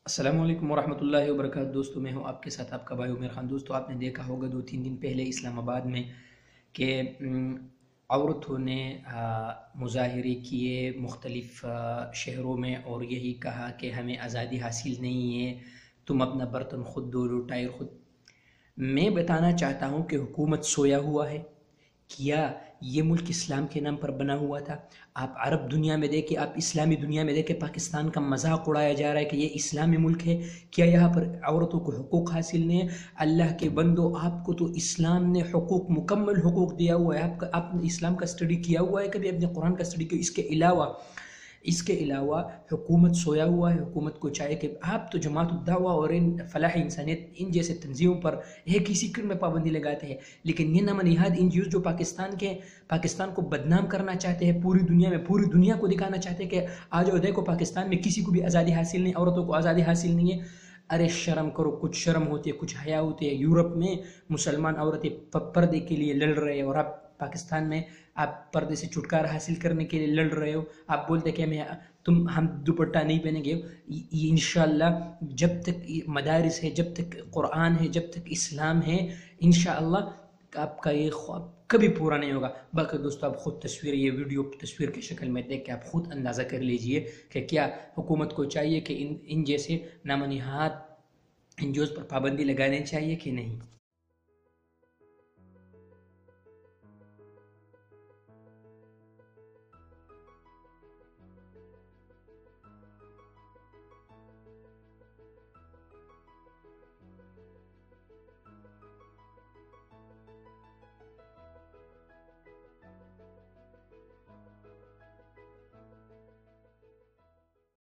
السلام علیکم ورحمۃ اللہ وبرکاتہ۔ دوستو میں ہوں آپ کے ساتھ آپ کا بھائی عمر خان۔ دوستو آپ نے دیکھا ہوگا 2-3 دن پہلے اسلام آباد میں کہ عورتوں نے مظاہرے کیے مختلف شہروں میں اور یہی کہا کہ ہمیں آزادی حاصل نہیں ہے، تم اپنا برتن خود دھو لو، ٹائر خود۔ میں بتانا چاہتا ہوں کہ حکومت سویا ہوا ہے، کیا یہ ملک اسلام کے نام پر بنا ہوا تھا؟ آپ عرب دنیا میں دیکھیں، آپ اسلامی دنیا میں دیکھیں، پاکستان کا مذاق اڑایا جا رہا ہے کہ یہ اسلامی ملک ہے۔ کیا یہاں پر عورتوں کو حقوق حاصل نہیں ہے؟ اللہ کے بندو، آپ کو تو اسلام نے حقوق، مکمل حقوق دیا ہوا ہے۔ آپ نے اسلام کا اسٹڈی کیا ہوا ہے کبھی؟ اپنے قرآن کا اسٹڈی کیا؟ اس کے علاوہ حکومت سویا ہوا ہے۔ حکومت کو چاہے کہ آپ تو جماعت الدعوہ اور ان فلاح انسانیت ان جیسے تنظیموں پر ایک ہی سیکرٹ میں پابندی لگاتے ہیں، لیکن یہ نامنہاد این جی اوز جو پاکستان کو بدنام کرنا چاہتے ہیں پوری دنیا میں، پوری دنیا کو دکھانا چاہتے ہیں کہ آ جاؤ دیکھو پاکستان میں کسی کو بھی آزادی حاصل نہیں، عورتوں کو آزادی حاصل نہیں ہے۔ ارے شرم کرو، کچھ شرم ہوتی ہے، کچھ حیا ہوتی ہے۔ یورپ میں مسلمان عورتیں پردے کے لیے لڑ رہے ہیں اور آپ پاکستان میں آپ پردے سے چھٹکارا حاصل کرنے کے لیے لڑ رہے ہو۔ آپ بولتے کہ ہم دوپٹہ نہیں پہنیں گے۔ انشاءاللہ جب تک مدارس ہے، جب تک قرآن ہے، جب تک اسلام ہے، انشاءاللہ آپ کا یہ خواب کبھی پورا نہیں ہوگا۔ باقی دوستو آپ خود یہ ویڈیو تصویر کی شکل میں دیکھ کے آپ خود اندازہ کر لیجئے کہ کیا حکومت کو چاہیے کہ ان جیسے نامنہاد NGOs پر پابندی لگانے چاہیے کہ نہیں۔